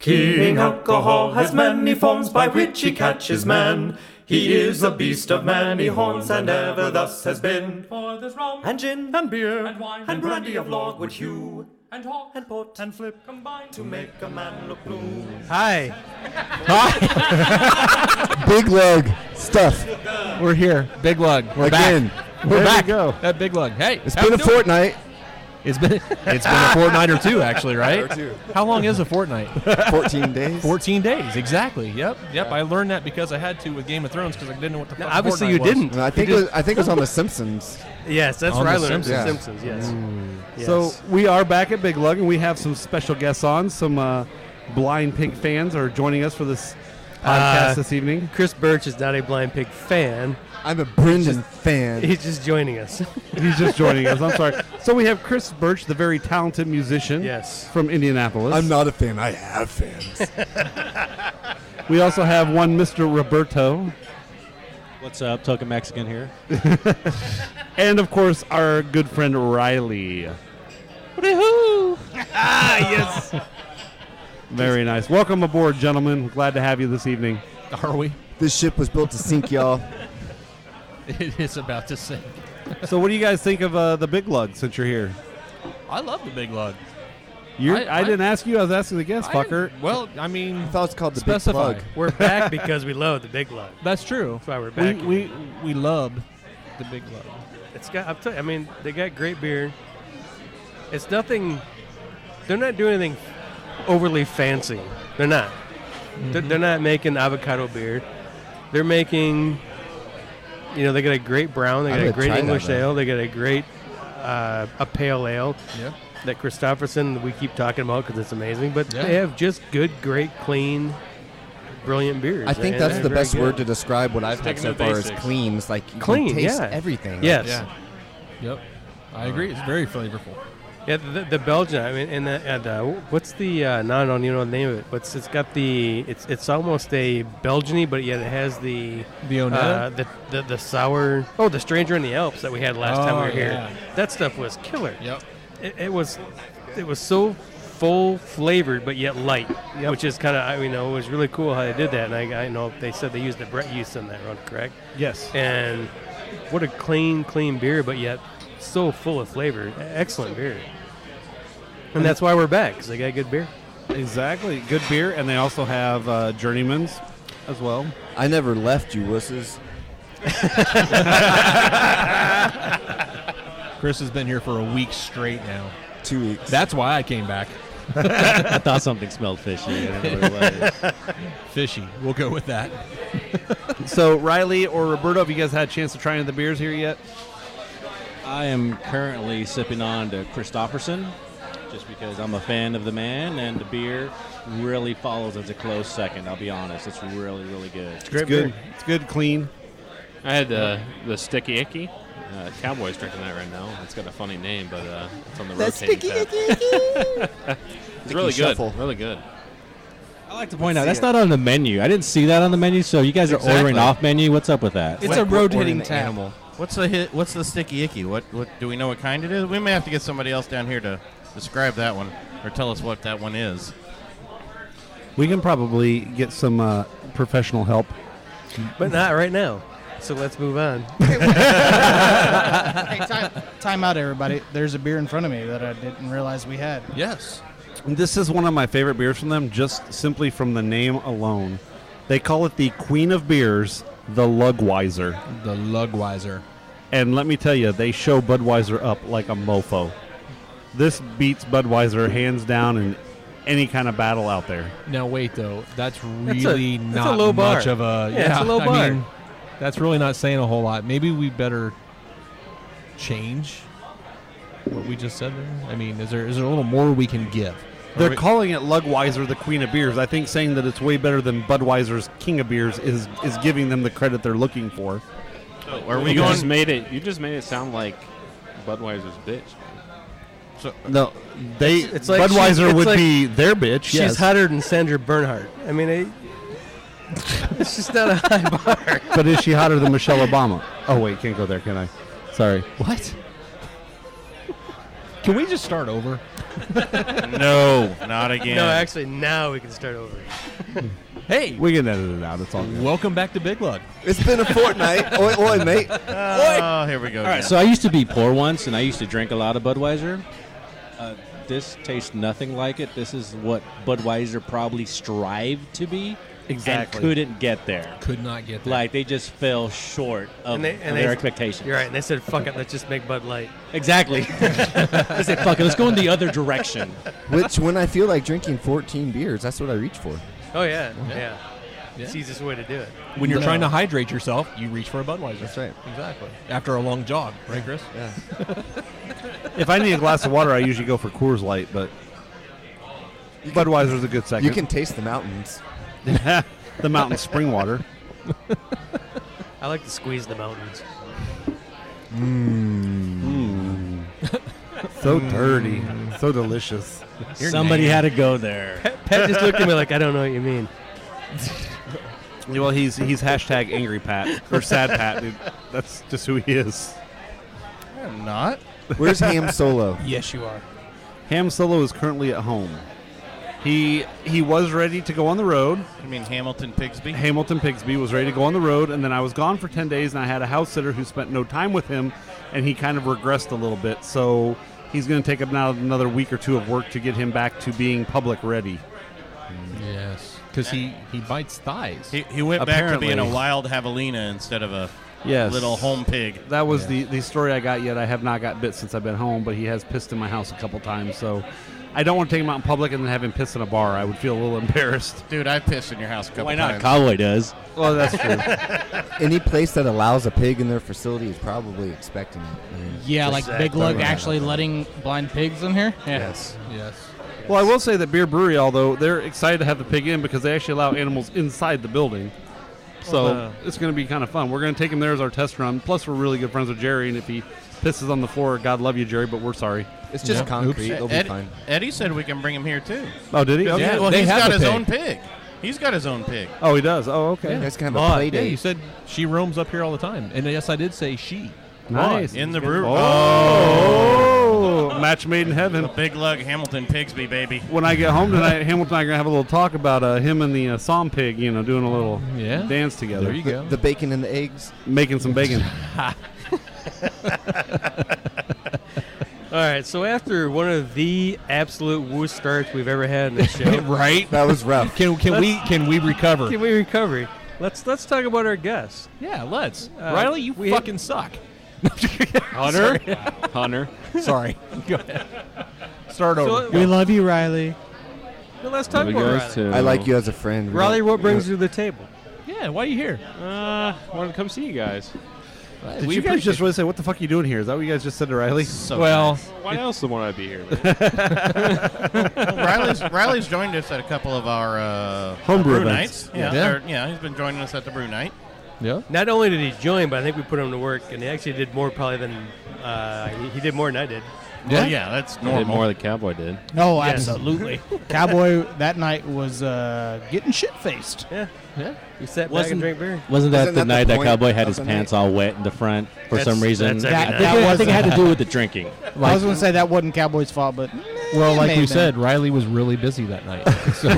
King Alcohol has many forms by which he catches man. He is a beast of many horns, and ever thus has been. For there's rum, and gin, and beer, and wine, and brandy of logwood hue, and hawk, and port, and flip, combined to make a man look blue. Hi. Big lug stuff. We're here. Big lug. We're again. Back. We're back. Go. That big lug. Hey, it's been a fortnight. It's been a fortnight or two, actually, right? Or two. How long is a fortnight? 14 days. 14 days, exactly. Yep. I learned that because I had to with Game of Thrones because I didn't know what the fuck obviously you was. didn't. I think it was on The Simpsons. Yes, that's on where I The learned Simpsons. Simpsons. Yes. Yes. So we are back at Big Lug, and we have some special guests on. Some Blind Pig fans are joining us for this podcast this evening. Chris Burch is not a Blind Pig fan. I'm a Brendan fan. He's just joining us. He's just joining us. I'm sorry. So we have Chris Burch, the very talented musician from Indianapolis. I'm not a fan. I have fans. We also have one Mr. Roberto. What's up? Token Mexican here. And, of course, our good friend Riley. Woohoo! Yes. Very nice. Welcome aboard, gentlemen. Glad to have you this evening. Are we? This ship was built to sink, y'all. It is about to sink. So what do you guys think of the Big Lug since you're here? I love the big lug. I didn't ask you. I was asking the guest, fucker. Well, I mean, I thought it's called the specify. Big Plug. We're back because we love the Big Lug. That's true. That's why we're back. We loved the big lug. It's got. I'm telling you, I mean, they got great beer. It's nothing. They're not doing anything overly fancy. They're not. Mm-hmm. They're not making avocado beer. They're making. You know, they got a great brown. They got a great English ale. They got a great a pale ale. Yeah. That Christofferson we keep talking about because it's amazing. But they have just good, great, clean, brilliant beers. I think that's the best word to describe what I've had so far is clean. It's like you can taste everything. Yes. Yeah. Yep. I agree. It's very flavorful. Yeah, the Belgian. I mean, and what's the? No, I don't even know the name of it. But it's got the. It's almost a Belgian-y, but yet it has the Onetta? the sour. Oh, the Stranger in the Alps that we had last time we were here. Yeah. That stuff was killer. Yep. It was so full flavored, but yet light, which is kind of it was really cool how they did that. And I know they said they used the Brett yeast in that one, correct? Yes. And what a clean beer, but yet so full of flavor. Excellent beer. And that's why we're back, because they got good beer. Exactly. Good beer, and they also have Journeyman's as well. I never left you, wusses. Chris has been here for a week straight now. 2 weeks. That's why I came back. I thought something smelled fishy. I didn't know what it was. Fishy. We'll go with that. So, Riley or Roberto, have you guys had a chance to try any of the beers here yet? I am currently sipping on the Christofferson, just because I'm a fan of the man, and the beer really follows as a close second. I'll be honest. It's really, really good. It's great good. Beer. It's good, clean. I had the Sticky Icky. Cowboy's drinking that right now. It's got a funny name, but it's on the rotating tab. It's really good. Really good. I like to point out, that's not on the menu. I didn't see that on the menu, so you guys are ordering off menu. What's up with that? It's a rotating tab. What's the Sticky Icky? What do we know what kind it is? We may have to get somebody else down here to describe that one or tell us what that one is. We can probably get some professional help. But not right now. So let's move on. Hey, time out, everybody. There's a beer in front of me that I didn't realize we had. Yes. This is one of my favorite beers from them, just simply from the name alone. They call it the Queen of Beers, the Lugweiser. The Lugweiser. And let me tell you, they show Budweiser up like a mofo. This beats Budweiser hands down in any kind of battle out there. Now, wait, though. That's really not a low bar. much of a... Yeah, it's a low bar. I mean, that's really not saying a whole lot. Maybe we better change what we just said there. I mean, is there a little more we can give? They're calling it Lugweiser, the Queen of Beers. I think saying that it's way better than Budweiser's King of Beers is giving them the credit they're looking for. Oh, are we going? You just made it sound like Budweiser's bitch. So no, it's like Budweiser would be their bitch. She's hotter than Sandra Bernhardt. I mean, it's just not a high bar. But is she hotter than Michelle Obama? Oh wait, can't go there, can I? Sorry. What? Can we just start over? No, not again. No, actually, now we can start over. Hey, We can edit it out. It's all good. welcome back to Big Lug. It's been a fortnight. Oi, oi, mate. Oh, here we go. All right, so I used to be poor once, and I used to drink a lot of Budweiser. This tastes nothing like it. This is what Budweiser probably strived to be. Exactly. And couldn't get there. Could not get there. Like, they just fell short of their expectations. You're right, and they said, fuck it, let's just make Bud Light. Exactly. They said, fuck it, let's go in the other direction. Which, when I feel like drinking 14 beers, that's what I reach for. Oh, yeah. It's the easiest way to do it. When you're trying to hydrate yourself, you reach for a Budweiser. That's right. Exactly. After a long jog, right, Chris? Yeah. If I need a glass of water, I usually go for Coors Light, but Budweiser's a good second. You can taste the mountains. The mountain spring water. I like to squeeze the mountains. So dirty. So delicious. Somebody had to go there. Pat just looked at me like, I don't know what you mean. Well, he's hashtag angry Pat or sad Pat. Dude. That's just who he is. I'm not. Where's Ham Solo? Yes, you are. Ham Solo is currently at home. He was ready to go on the road. You mean Hamilton Pigsby? Hamilton Pigsby was ready to go on the road, and then I was gone for 10 days, and I had a house sitter who spent no time with him, and he kind of regressed a little bit. So he's going to take another week or two of work to get him back to being public ready. Yes. Because he bites thighs. He went back to being a wild javelina instead of a little home pig. That was the story I got yet. I have not got bit since I've been home, but he has pissed in my house a couple times, so I don't want to take him out in public and then have him piss in a bar. I would feel a little embarrassed. Dude, I pissed in your house a couple Why times. not? Cowboy does. Well, that's true. Any place that allows a pig in their facility is probably expecting it. Yeah, like Big Lug actually letting blind pigs in here? Yes. Well, I will say that Beer Brewery, although they're excited to have the pig in because they actually allow animals inside the building. So it's going to be kind of fun. We're going to take him there as our test run. Plus, we're really good friends with Jerry, and if he pisses on the floor, God love you, Jerry, but we're sorry. It's just concrete. It'll be fine. Eddie said we can bring him here, too. Oh, did he? Yeah, Okay. well, They he's have got a his pig. own pig. He's got his own pig. Oh, he does? Oh, okay. You guys can have a play Yeah, date. you said she roams up here all the time. And yes, I did say she. Nice. In the brewery. Oh, match made in heaven. The Big Lug Hamilton Pigsby, baby. When I get home tonight, Hamilton and I are going to have a little talk about him and the Psalm pig, doing a little dance together. There you go. The bacon and the eggs. Making some bacon. All right, so after one of the absolute worst starts we've ever had in this show, Right? That was rough. Can we recover? can we recover? Let's talk about our guests. Yeah, let's. Riley, you fucking suck. Hunter. Sorry. Go ahead. Start over. So, love you, Riley. well, let's talk about Riley. I like you as a friend. Riley, what brings you to the table? Yeah, why are you here? Wanted to come see you guys. Did you guys just really say, what the fuck are you doing here? Is that what you guys just said to Riley? So Well, Why else would I be here? Riley's joined us at a couple of our Homebrew brew events. nights. Yeah, he's been joining us at the brew night. yeah. Not only did he join, but I think we put him to work, and he actually did more probably than he did more than I did. Well, yeah, that's I normal. did more than Cowboy did. No, Yes. absolutely. Cowboy that night was getting shit-faced. Yeah. We sat back and drank beer. Wasn't that Wasn't the that the night that point Cowboy had of his the pants night? all wet in the front for That's- some reason? that's every night. I think it had to do with the drinking. I was going to say that wasn't Cowboy's fault, but Well, like may we have said, been. Riley was really busy that night. So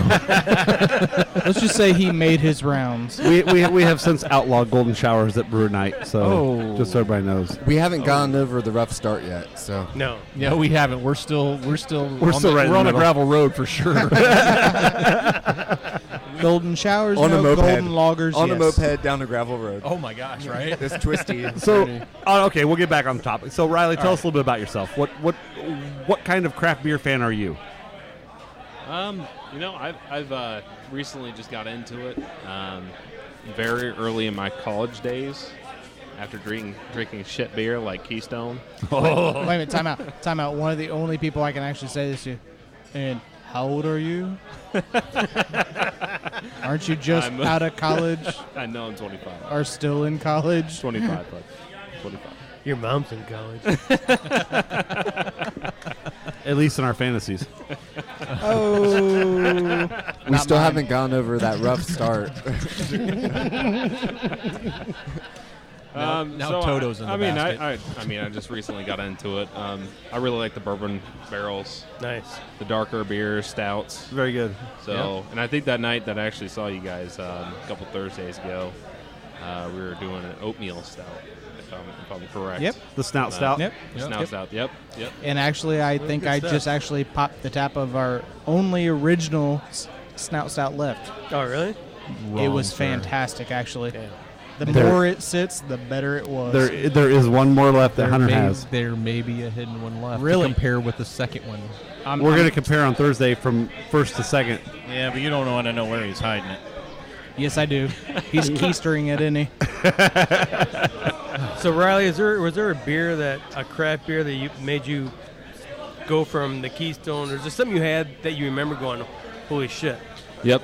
Let's just say he made his rounds. we have since outlawed golden showers at brew night, so just so everybody knows. We haven't gone over the rough start yet, so. No. yeah, we haven't. We're still right in we're the on a middle. gravel road for sure. Golden showers, On a no. moped. Golden loggers, On yes. a moped down a gravel road. Oh my gosh, right? It's twisty. So, okay, we'll get back on the topic. So, Riley, tell us a little bit about yourself. What kind of craft beer fan are you? I've recently just got into it. Very early in my college days, after drinking shit beer like Keystone. Wait a minute, time out. One of the only people I can actually say this to. And how old are you? Aren't you just I'm- out of college? I know I'm 25. Are still in college? 25, but 25. Your mom's in college. At least in our fantasies. Oh. We still haven't gone over that rough start. Now Toto's in the basket. I mean, I just recently got into it. I really like the bourbon barrels. Nice. The darker beers, stouts. Very good. So, and I think that night that I actually saw you guys a couple Thursdays ago, we were doing an oatmeal stout, if I'm correct. Yep. The snout stout. Yep. Snout stout. Yep. And actually, I think I just actually popped the tap of our only original snout stout left. Oh, really? It was fantastic, actually. The more it sits, the better it was. There is one more left that Hunter has. There may be a hidden one left Really? to compare with the second one. We're going to compare on Thursday from first to second. Yeah, but you don't want to know where he's hiding it. Yes, I do. He's keistering it, isn't he? So, Riley, was there a craft beer that made you go from the Keystone? Or is there something you had that you remember going, holy shit? Yep.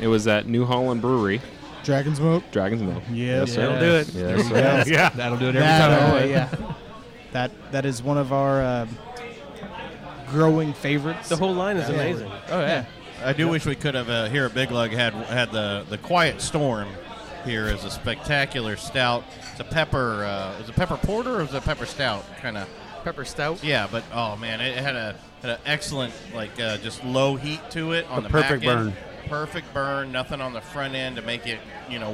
It was at New Holland Brewery. Dragon's Milk. Dragon's Milk. Yes, sir. That'll do it. Yes, sir. Yeah. That'll do it every time. Yeah. That is one of our growing favorites. The whole line is amazing. Oh, yeah. I do wish we could have here at Big Lug had the Quiet Storm here as a spectacular stout. It's a pepper. Is it pepper porter or is it pepper stout? Kind of Pepper stout? Yeah, but oh man, it had an excellent just low heat to it on the perfect back end. burn. Perfect burn. Nothing on the front end to make it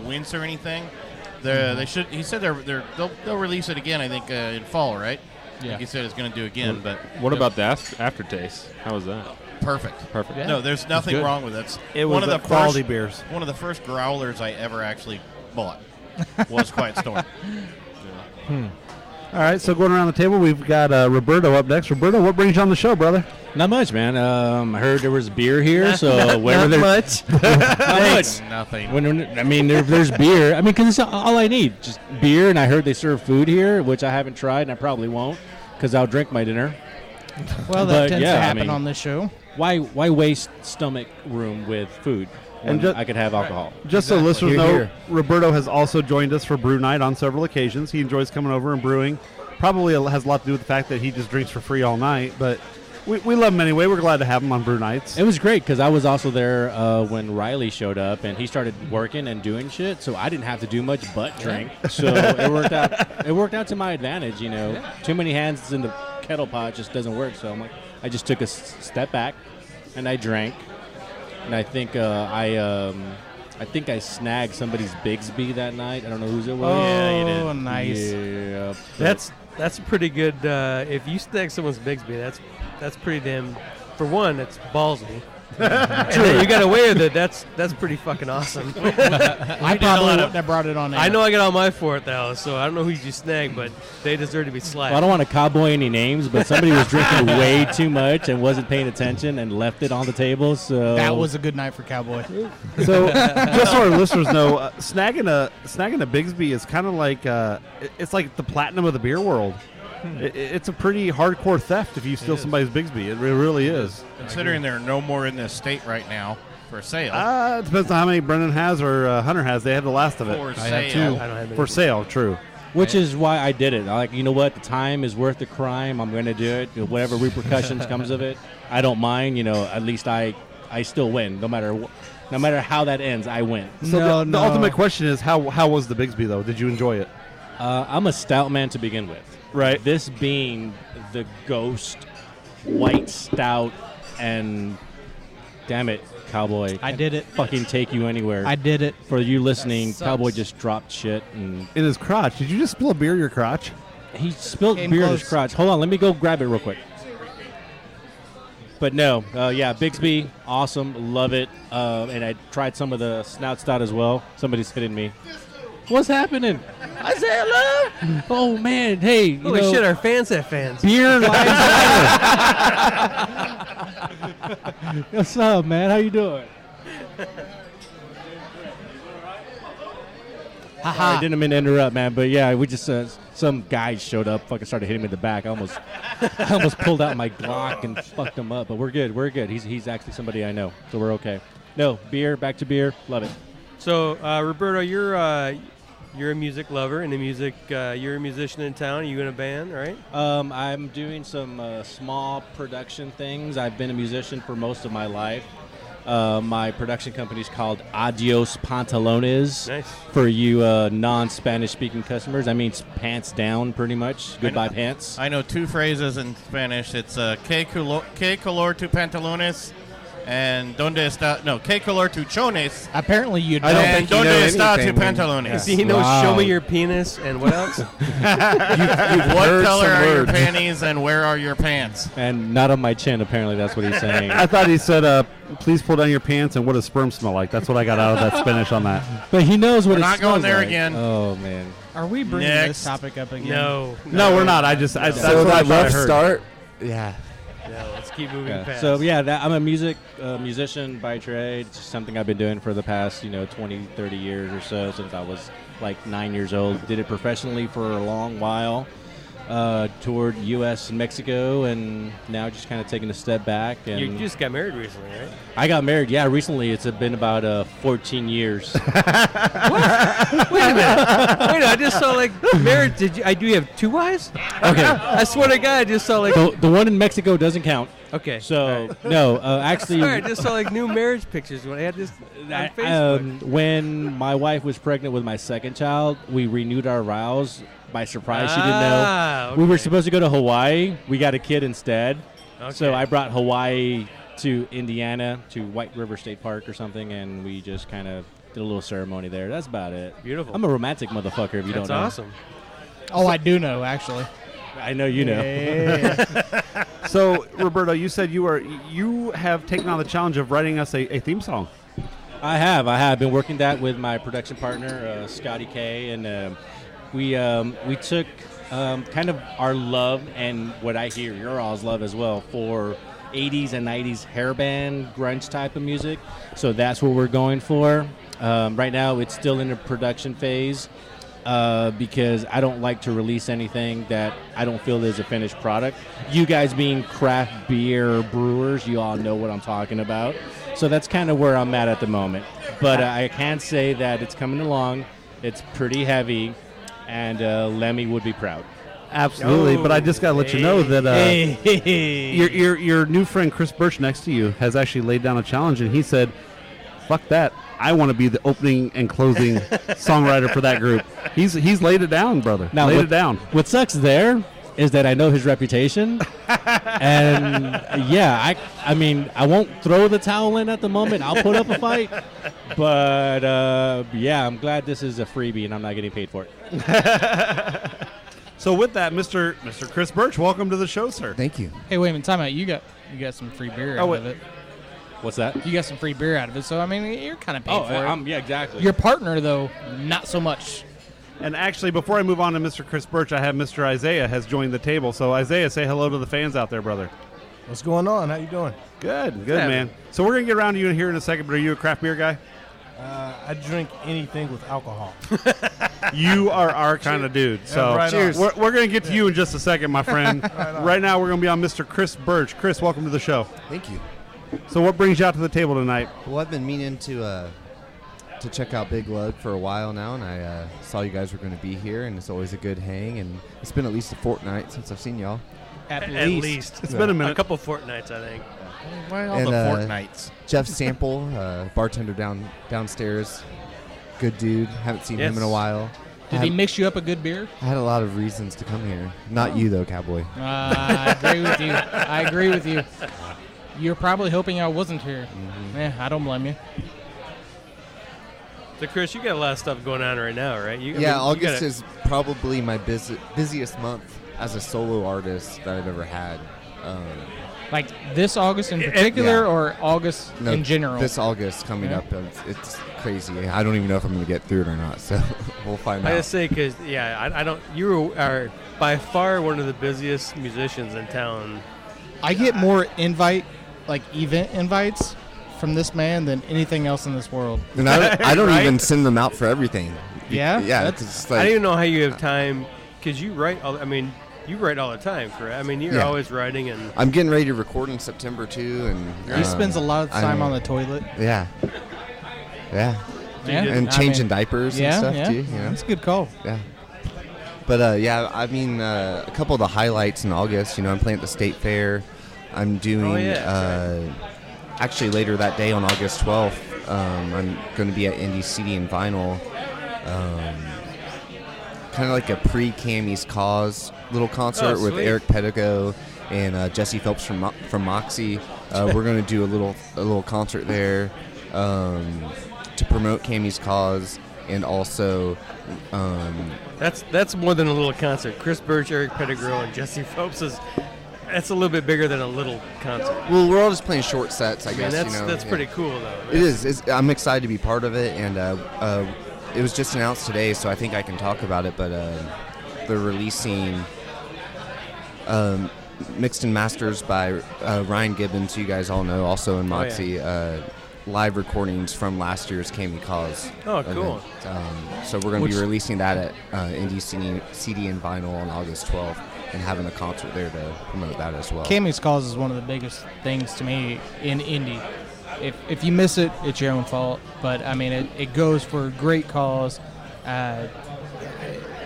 wince or anything. They should. He said they'll release it again. I think in fall, right? Yeah. Like he said, it's going to do again. But What about the aftertaste? How was that? perfect? Yeah. No, there's nothing good. wrong with it. It was one of the quality first, beers. One of the first growlers I ever actually bought was Quiet Storm. All right, so going around the table, we've got Roberto up next. Roberto, what brings you on the show, brother? Not much, man. I heard there was beer here, so Not much. not much. Nothing. There's beer. I mean, because it's all I need, just beer. And I heard they serve food here, which I haven't tried, and I probably won't, because I'll drink my dinner. Well, that But, tends yeah, to I happen mean- on this show. Why waste stomach room with food when And ju- I could have alcohol? Just so listeners Hear, know, hear. Roberto has also joined us for Brew Night on several occasions. He enjoys coming over and brewing. Probably has a lot to do with the fact that he just drinks for free all night, but we love him anyway. We're glad to have him on Brew Nights. It was great because I was also there when Riley showed up and he started working and doing shit, so I didn't have to do much but drink. So it worked out. It worked out to my advantage, you know. Yeah. Too many hands in the kettle pot just doesn't work. So I'm like, I just took a step back and I drank, and I think I think I snagged somebody's Bigsby that night. I don't know whose it was. Oh, nice. Yeah, That's a pretty good. If you snag someone's Bigsby, that's pretty damn. For one, it's ballsy. And then you got away with it. That's pretty fucking awesome. I probably wouldn't have brought it on air. I know I got all my for it though, so I don't know who you snagged, but they deserve to be slapped. Well, I don't want to cowboy any names, but somebody was drinking way too much and wasn't paying attention and left it on the table. So That was a good night for Cowboy. So, just so our listeners know, snagging a Bigsby is kind of like it's like the platinum of the beer world. It's a pretty hardcore theft if you steal somebody's Bigsby. It really is. Considering there are no more in this state right now for sale. It depends on how many Brendan has or Hunter has. They have the last of it. For I have sale. two. I don't have any. For sale, true. Which is why I did it. I'm like, you know what? The time is worth the crime. I'm going to do it. Whatever repercussions comes of it, I don't mind. You know, at least I still win. No matter how that ends, I win. So the ultimate question is, how was the Bigsby, though? Did you enjoy it? I'm a stout man to begin with. Right. This being the Ghost White Stout, and damn it, Cowboy. I did it. Fucking take you anywhere. I did it. For you listening, sucks. Cowboy just dropped shit and In his crotch. Did you just spill a beer in your crotch? he spilled Came beer in close. his crotch. Hold on, let me go grab it real quick. But no, yeah, Bigsby, awesome, love it. And I tried some of the stout as well. Somebody's hitting me. What's happening? I say hello. Oh man, hey, you Holy know, shit, our fans have fans. beer lives matter. What's up, man? How you doing? I didn't mean to interrupt, man, but yeah, we just some guys showed up, fucking started hitting me in the back. I almost pulled out my Glock and fucked him up, but we're good. We're good. He's actually somebody I know, so we're okay. No, beer, back to beer, love it. So, Roberto, you're a music lover and you're a musician in town. Are you in a band, right? I'm doing some small production things. I've been a musician for most of my life. My production company is called Adios Pantalones. Nice. For you non-Spanish speaking customers, that means pants down, pretty much. Goodbye, pants. I know 2 phrases in Spanish. It's ¿Qué color tu pantalones? And ¿Dónde está? No, ¿Qué color tu chones? Apparently you I don't. don't think ¿Dónde está tu pantalones? See, he knows show me your penis and what else? What color are your panties and where are your pants? And not on my chin, apparently. That's what he's saying. I thought he said, please pull down your pants and what does sperm smell like? That's what I got out of that Spanish on that. But he knows what We're it not smells going there like. again. Oh, man. Are we bringing Next. this topic up again? No, We're not. That's So what that I rough heard. start, yeah. No, let's keep moving Yeah. past. So I'm a musician by trade. It's just something I've been doing for the past 20, 30 years or so, since I was like 9 years old. Did it professionally for a long while. Toured U.S. and Mexico, and now just kind of taking a step back. And You just got married recently, right? I got married, recently. It's been about 14 years. Wait a minute. Wait, I just saw like marriage. Do you have 2 wives? Okay. I swear to God, I just saw like. The one in Mexico doesn't count. Okay. So, no, actually. Sorry, I just saw like new marriage pictures when I had this on Facebook. When my wife was pregnant with my second child, we renewed our vows. By surprise, she didn't know. Okay. We were supposed to go to Hawaii. We got a kid instead. Okay. So I brought Hawaii to Indiana, to White River State Park or something, and we just kind of did a little ceremony there. That's about it. Beautiful. I'm a romantic motherfucker, if you don't know. That's awesome. Oh, I do know, actually. I know you know. Yeah. So, Roberto, you said you have taken on the challenge of writing us a theme song. I have been working that with my production partner, Scotty K, and we took kind of our love and what I hear your all's love as well for 80s and 90s hair band grunge type of music. So that's what we're going for. Right now it's still in the production phase because I don't like to release anything that I don't feel is a finished product. You guys being craft beer brewers, you all know what I'm talking about. So that's kind of where I'm at the moment. But I can say that it's coming along. It's pretty heavy. And Lemmy would be proud. Absolutely, but I just got to let you know that your new friend Chris Burch next to you has actually laid down a challenge, and he said, "Fuck that! I want to be the opening and closing songwriter for that group." He's laid it down, brother. Now, laid it down. What sucks there is that I know his reputation, and I mean, I won't throw the towel in at the moment. I'll put up a fight, but I'm glad this is a freebie and I'm not getting paid for it. So with that, Mr. Chris Burch, welcome to the show, sir. Thank you. Hey, wait a minute. Time out. You got some free beer out of it. What's that? You got some free beer out of it. So, I mean, you're kind of paid for it. Yeah, exactly. Your partner, though, not so much. And actually, before I move on to Mr. Chris Burch, I have Mr. Isaiah has joined the table. So, Isaiah, say hello to the fans out there, brother. What's going on? How you doing? Good, man. So we're going to get around to you here in a second, but are you a craft beer guy? I drink anything with alcohol. You are our kind of dude. So right cheers. We're going to get to you in just a second, my friend. Right now, we're going to be on Mr. Chris Burch. Chris, welcome to the show. Thank you. So what brings you out to the table tonight? Well, I've been meaning to check out Big Lug for a while now, and I saw you guys were going to be here, and it's always a good hang. And it's been at least a fortnight since I've seen y'all. At least. It's been a minute. A couple fortnights, I think. Why all And, the fortnights? Jeff Sample, bartender downstairs, good dude. Haven't seen him in a while. Did he mix you up a good beer? I had a lot of reasons to come here. Not you though, cowboy. I agree with you. You're probably hoping I wasn't here. I don't blame you. So, Chris, you got a lot of stuff going on right now, right? August is probably my busiest month as a solo artist that I've ever had. Like this August in particular, or August in general? This August coming up, it's crazy. I don't even know if I'm going to get through it or not. So we'll find out. I just say because I don't. You are by far one of the busiest musicians in town. I get more event invites from this man than anything else in this world. And I don't Right? even send them out for everything. Yeah? Yeah. I don't even know how you have time because you write. You write all the time, correct? I mean, you're always writing, and I'm getting ready to record in September too, and he spends a lot of time on the toilet. Yeah. And changing diapers and stuff too. You know? That's a good call. Yeah. But a couple of the highlights in August. I'm playing at the State Fair. I'm doing actually later that day on August 12th, I'm going to be at Indie CD and Vinyl. Kind of like a pre-Cammy's Cause little concert with Eric Pedigo and Jesse Phelps from Moxie. We're going to do a little concert there to promote Cammy's Cause, and also that's more than a little concert. Chris Burch, Eric Pettigrew, and Jesse Phelps that's a little bit bigger than a little concert. Well, we're all just playing short sets, I guess. That's pretty cool, though. It is. I'm excited to be part of it, and it was just announced today, so I think I can talk about it. But they're releasing mixed and masters by Ryan Gibbons, who you guys all know, also in Moxie. Live recordings from last year's Cammie Cause. Oh, cool. So we're going to be releasing that at Indie CD and Vinyl on August 12th and having a concert there to promote that as well. Cammie's Cause is one of the biggest things to me in indie. If you miss it, it's your own fault. But, I mean, it goes for a great cause. I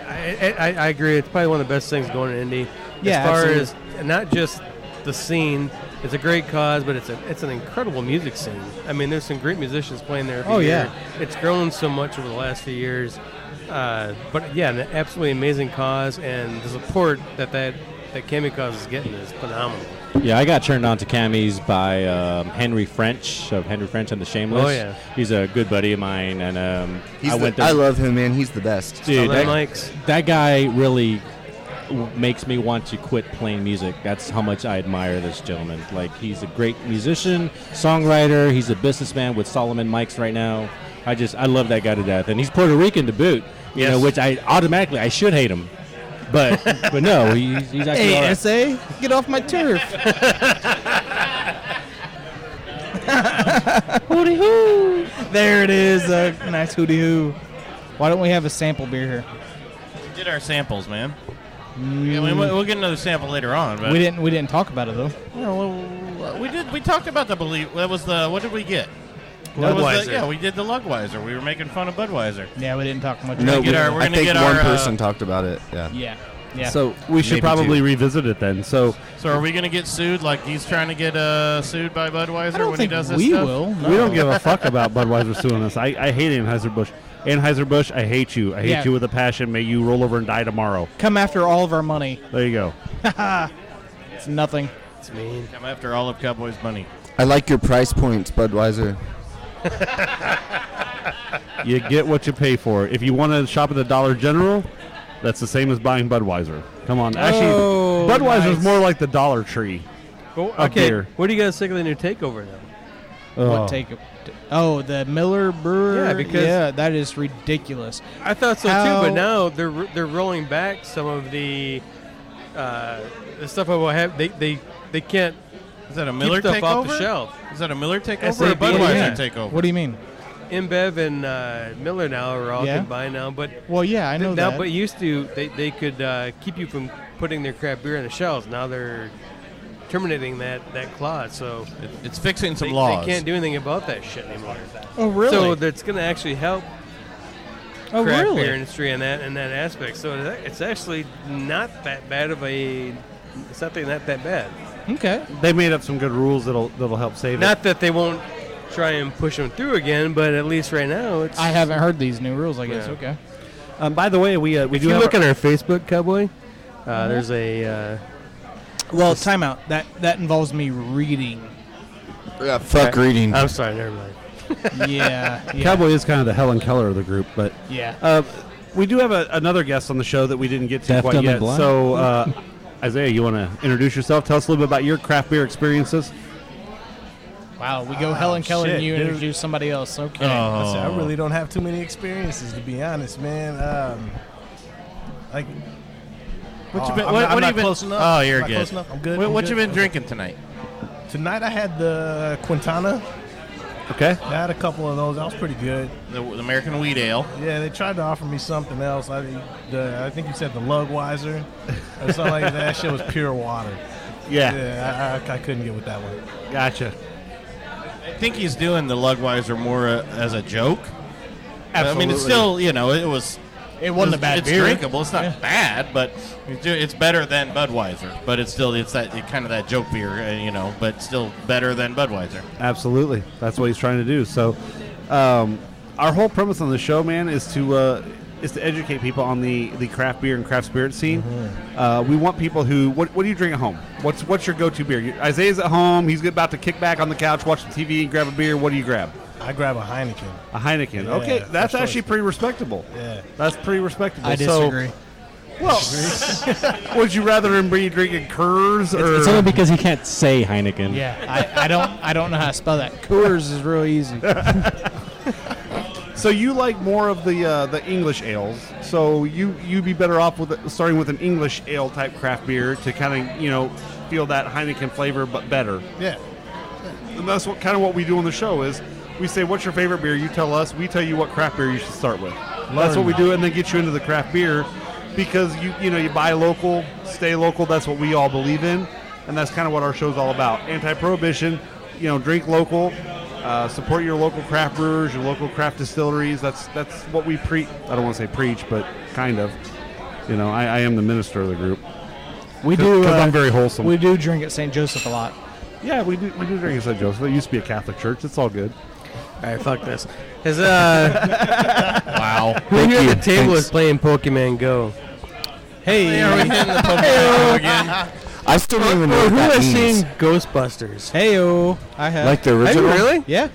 agree. It's probably one of the best things going in indie. Yeah, as far absolutely. as not just the scene, it's a great cause, but it's an incredible music scene. I mean, there's some great musicians playing there every year. It's grown so much over the last few years. But, yeah, an absolutely amazing cause, and the support that Cammie Cause is getting is phenomenal. Yeah, I got turned on to Cammie's by Henry French of Henry French and the Shameless. Oh, yeah. He's a good buddy of mine, and I love him, man. He's the best. Dude, that guy really makes me want to quit playing music. That's how much I admire this gentleman. Like, he's a great musician, songwriter. He's a businessman with Solomon Mics right now. I love that guy to death, and he's Puerto Rican to boot. You know, which I should hate him. But no, he's actually Hey, all right. SA, get off my turf. Hootie hoo. There it is, a nice hootie hoo. Why don't we have a sample beer here? We did our samples, man. Yeah, we'll get another sample later on. But We didn't talk about it though. well, we did. We talked about the belief. That was the. What did we get? Budweiser. We did the Lugweiser. We were making fun of Budweiser. Yeah, we didn't talk much. No, about I think one person talked about it. Yeah. Yeah. So we should Maybe probably two. revisit it then. So are we going to get sued like he's trying to get sued by Budweiser I don't when think he does this we stuff? will. No. we don't give a fuck about Budweiser suing us. I hate Anheuser-Busch. Anheuser-Busch, I hate you. I hate you with a passion. May you roll over and die tomorrow. Come after all of our money. There you go. It's nothing. It's mean. Come after all of Cowboys' money. I like your price points, Budweiser. You get what you pay for. If you want to shop at the Dollar General, that's the same as buying Budweiser. Come on. Actually, Budweiser's more like the Dollar Tree. Well, of beer. what do you guys think of the new takeover then? What take? Oh, the Miller Brewer. Yeah, because that is ridiculous. I thought so too, but now they're rolling back some of the stuff I will have. They can't. Is that a Miller keep stuff takeover? off the shelf. Is that a Miller takeover or a SAB, Budweiser takeover? What do you mean? InBev and Miller now are all combined now, but I know now, that. but used to they could keep you from putting their craft beer on the shelves. Now they're terminating that clause, so it's fixing some laws. They can't do anything about that shit anymore. Oh, really? So that's going to actually help craft really? beer industry in that aspect. So it's actually not that bad of a. It's not that bad. Okay. They made up some good rules that'll help save it. Not that they won't try and push them through again, but at least right now it's. I haven't heard these new rules. I guess. Yeah. Okay. By the way, we if do you have look on our Facebook, Cowboy, there's a. Well, timeout. That involves me reading. Yeah, fuck reading. I'm sorry, never mind. Yeah. Cowboy is kind of the Helen Keller of the group, but Yeah. we do have another guest on the show that we didn't get to Deaf, quite dumb, yet. and blind. So, Isaiah, you want to introduce yourself? Tell us a little bit about your craft beer experiences. Wow. We go Helen Keller and shit, you dude. introduce somebody else. Okay. I said, I really don't have too many experiences, to be honest, man. Like, What you oh, been? I'm What not, I'm have not you been? close enough. Oh, you're I'm not good. close enough. I'm good. What I'm you good. been drinking tonight? Tonight I had the Quintana. Okay. I had a couple of those. That was pretty good. The American Wheat Ale. Yeah, they tried to offer me something else. I think you said the Lugweiser or something like that. That shit was pure water. Yeah. I couldn't get with that one. Gotcha. I think he's doing the Lugweiser more as a joke. Absolutely. I mean, it's still, it was It wasn't a bad it's beer. drinkable. It's not bad, but it's better than Budweiser. But it's that kind of that joke beer, but still better than Budweiser. Absolutely, that's what he's trying to do. So, our whole premise on the show, man, is to educate people on the craft beer and craft spirit scene. We want people who what do you drink at home? What's your go-to beer? Isaiah's at home. He's about to kick back on the couch, watch some TV, and grab a beer. What do you grab? I grab a Heineken. A Heineken. Yeah, okay, that's for actually sure. pretty respectable. Yeah. That's pretty respectable. I disagree. Well, would you rather him be drinking Coors or? It's only because he can't say Heineken. Yeah, I don't know how to spell that. Coors is real easy. So you like more of the English ales. So you'd be better off with starting with an English ale type craft beer to kind of feel that Heineken flavor but better. Yeah. And that's what we do on the show is we say, what's your favorite beer? You tell us. We tell you what craft beer you should start with. That's what we do, and then get you into the craft beer because you buy local, stay local. That's what we all believe in, and that's kind of what our show's all about. Anti-prohibition, drink local, support your local craft brewers, your local craft distilleries. That's what we preach. I don't want to say preach, but kind of. I am the minister of the group. We do. Because I'm very wholesome. We do drink at St. Joseph a lot. Yeah, we do drink at St. Joseph. It used to be a Catholic church. It's all good. All right, fuck this. Wow. Who here at the table is playing Pokemon Go? Hey. Are we hitting the Pokemon Go again? I still don't even know what Who that has means. seen Ghostbusters? Heyo. I have. Like the Have original? you really? Yeah.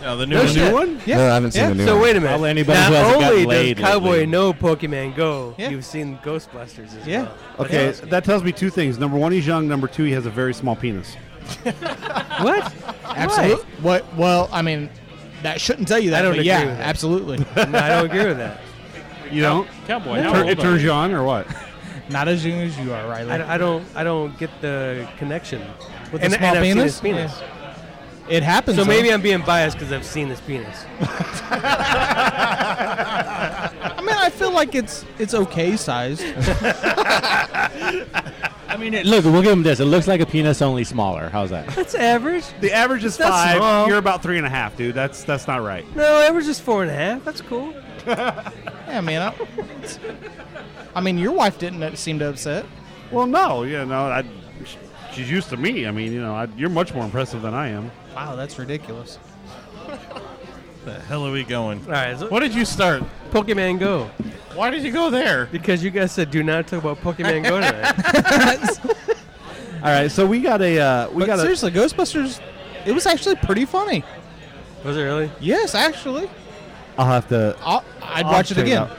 No, the No new shit. one. Yeah. No, I haven't seen the new So one. wait a minute. Probably anybody Not who hasn't gotten only laid does Cowboy lately. know Pokemon Go, Yeah. you've seen Ghostbusters as Yeah. well. Okay, That's that tells me two things. Number one, he's young. Number two, he has a very small penis. What? Absolutely. What? Well, I mean, that shouldn't tell you that. I don't but agree yeah, with that. absolutely. No, I don't agree with that. You don't? Cowboy, No. how old It are turns you? you on or what? Not as young as you are, Riley. I don't get the connection With the and, small and I've seen penis? his penis. It happens. So though. maybe I'm being biased because I've seen his penis. I mean, I feel like it's okay sized. I mean, look, we'll give him this. It looks like a penis, only smaller. How's that? That's average. The average is That's 5. small. You're about 3.5, dude. That's not right. No, average is 4.5. That's cool. Yeah, man. I mean, your wife didn't seem to upset. Well, no, she's used to me. I mean, you're much more impressive than I am. Wow, that's ridiculous. The hell are we going? All right. So What did you start? Pokemon Go. Why did you go there? Because you guys said do not talk about Pokemon Go tonight. All right, so we got a But seriously, Ghostbusters, it was actually pretty funny. Was it really? Yes, actually. I'll have to. I'd watch it check it again. out.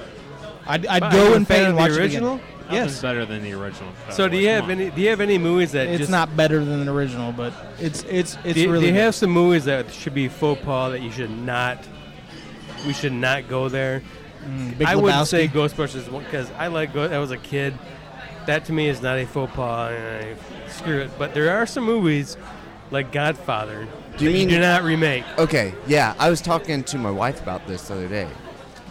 I'd Are go you a and fan pay of and the watch original? it again. Nothing's Yes. better than the original. So do you have any movies that It's just not better than the original, but it's do really you good. have some movies that should be faux pas that we should not go there? Big I wouldn't Lebowski. say Ghostbusters because I like I was a kid. That to me is not a faux pas. And screw it. But there are some movies like Godfather Do you that mean- do not remake? Okay, yeah, I was talking to my wife about this the other day,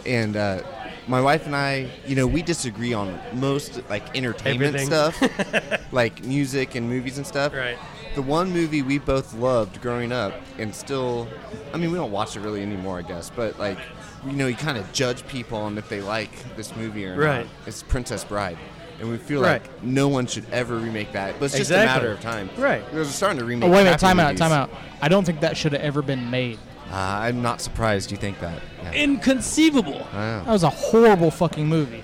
and my wife and I, we disagree on most entertainment Everything. stuff, like music and movies and stuff. Right. The one movie we both loved growing up, and still, I mean, we don't watch it really anymore, I guess, but you kind of judge people on if they like this movie or Right. not. It's Princess Bride. And we feel Right. like no one should ever remake that. But it's just a Exactly. matter of time. Right. They're starting to remake Oh, wait a minute. crappy Time movies. out. I don't think that should have ever been made. I'm not surprised you think that. Yeah. Inconceivable. I know. That was a horrible fucking movie.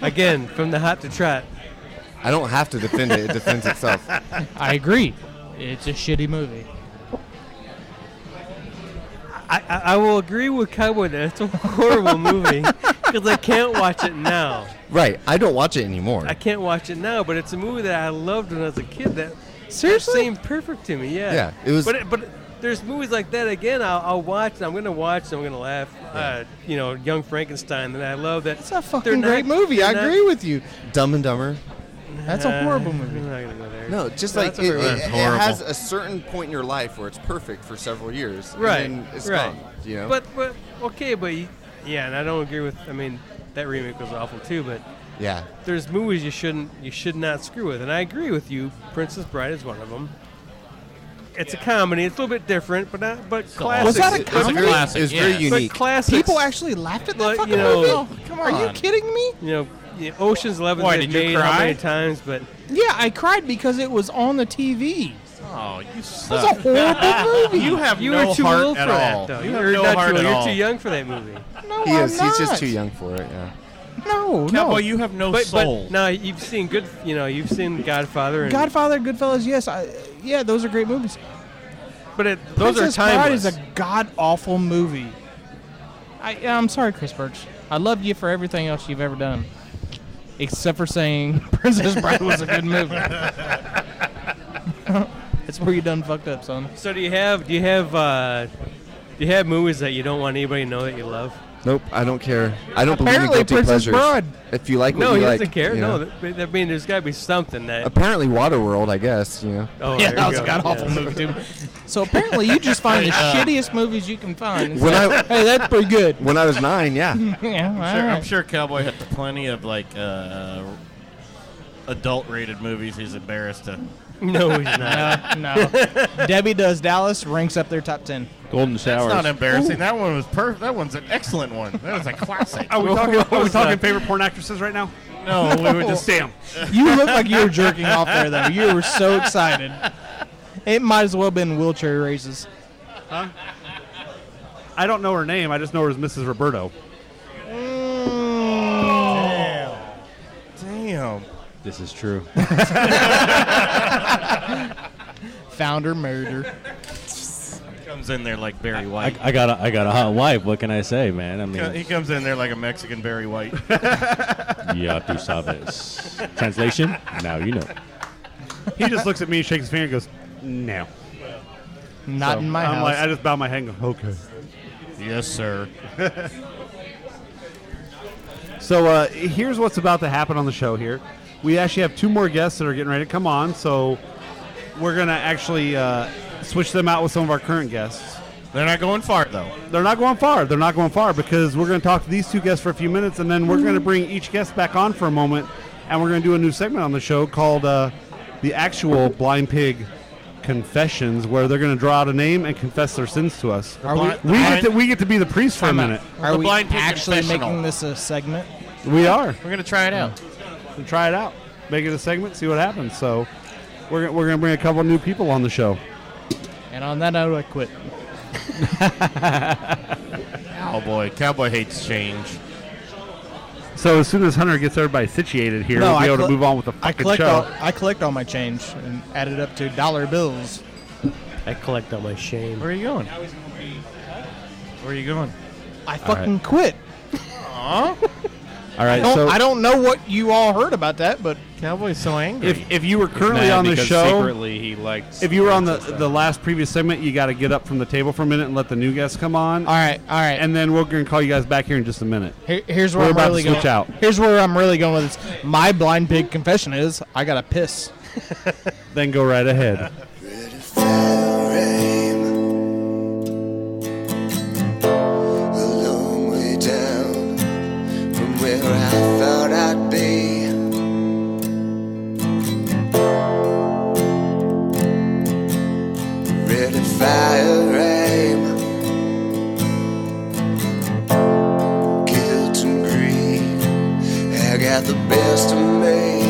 Again, from the hot to trot. I don't have to defend it. It defends itself. I agree. It's a shitty movie. I will agree with Cowboy that it's a horrible movie because I can't watch it now. Right. I don't watch it anymore. I can't watch it now, but it's a movie that I loved when I was a kid. That Seriously? seemed perfect to me. Yeah. Yeah, it was- But there's movies like that again. I'll watch. And I'm gonna watch. And I'm gonna laugh. Young Frankenstein. That I love. That It's a fucking they're not- great movie. I they're not- agree with you. Dumb and Dumber. That's a horrible movie. I'm not gonna go there. No, just No, like that's it, okay. it, That's it has a certain point in your life where it's perfect for several years. Right. And then it's right. gone. You know. But okay, but and I don't agree with. I mean, that remake was awful too. But yeah. there's movies you should not screw with, and I agree with you. Princess Bride is one of them. It's a comedy. It's a little bit different, but classic. Was that a comedy? It's very unique. But classics, People actually laughed at that But, fucking you know- movie? Oh, come Are you on. kidding me? Ocean's 11 Why, has did you made how cry? many times, but Yeah, I cried because it was on the TV. Oh, you It was suck. a horrible movie. You have you no were too heart old for at that, all. though. You You're have no not heart too, at You're all. too young for that movie. No, He I'm is. not. He's just too young for it. Yeah. No, Cowboy, no. you have no But soul. no, you've seen you've seen Godfather. And, Godfather, Goodfellas, yes. Yeah, those are great movies. but those Princess are Bride timeless. is a god-awful movie. I'm sorry, Chris Burch. I love you for everything else you've ever done. Except for saying Princess Bride was a good movie. That's where you done fucked up, son. So do you have movies that you don't want anybody to know that you love? Nope. I don't care. I don't believe Apparently in guilty Princess pleasures. Bride. If you like what No, you he like, doesn't care. you No, know. I mean there's got to be something that. Apparently, Waterworld. I guess. You know. Oh, Yeah, there that you was a go. god-awful Yeah. movie, too. So apparently you just find the shittiest movies you can find. and When say, I- hey, that's pretty good. When I was 9, yeah. Yeah, all I'm right. sure Cowboy had plenty of adult-rated movies. He's embarrassed to. No, he's not. No. Debbie Does Dallas ranks up their top 10. Golden That's showers. not embarrassing. That one was perfect. That one's an excellent one. That was a classic. Are we talking favorite porn actresses right now? No, we were just Damn. You look like you were jerking off there, though. You were so excited. It might as well have been wheelchair races. Huh? I don't know her name. I just know her as Mrs. Roberto. Damn. This is true. Founder murder. Comes in there like Barry White. I got a hot wife. What can I say, man? I mean, He comes in there like a Mexican Barry White. ya tú sabes. Translation? Now you know. He just looks at me, shakes his finger, and goes, "No." Not in my I'm house. like, I just bow my head and go, "Okay." Yes, sir. So here's what's about to happen on the show here. We actually have 2 more guests that are getting ready to come on, so we're going to actually switch them out with some of our current guests. They're not going far, though. They're not going far. They're not going far because we're going to talk to these 2 guests for a few minutes, and then we're going to bring each guest back on for a moment, and we're going to do a new segment on the show called The Actual Blind Pig Confessions, where they're going to draw out a name and confess their sins to us. We get to be the priest for a minute. Are we blind pig actually confessional. making this a segment? We are. We're going to try it out. And try it out. Make it a segment, see what happens. So we're going to bring a couple new people on the show. And on that note, I quit. Cowboy hates change. So as soon as Hunter gets everybody situated here, we'll be able to move on with the fucking show. I collect all my change and add it up to dollar bills. I collect all my shame. Where are you going? Where are you going? I fucking quit. All right, I don't know what you all heard about that, but Cowboy's so angry. If you were currently Mad on the because show, secretly he likes. if you were on the last previous segment, you got to get up from the table for a minute and let the new guests come on. all right. And then we're going to call you guys back here in just a minute. Here's where We're I'm about really to switch going. out. Here's where I'm really going with this. My blind pig confession is I gotta piss. Then go right ahead. A long way down from where I thought I'd be. Ready, fire, aim. Guilt and greed, I got the best of me.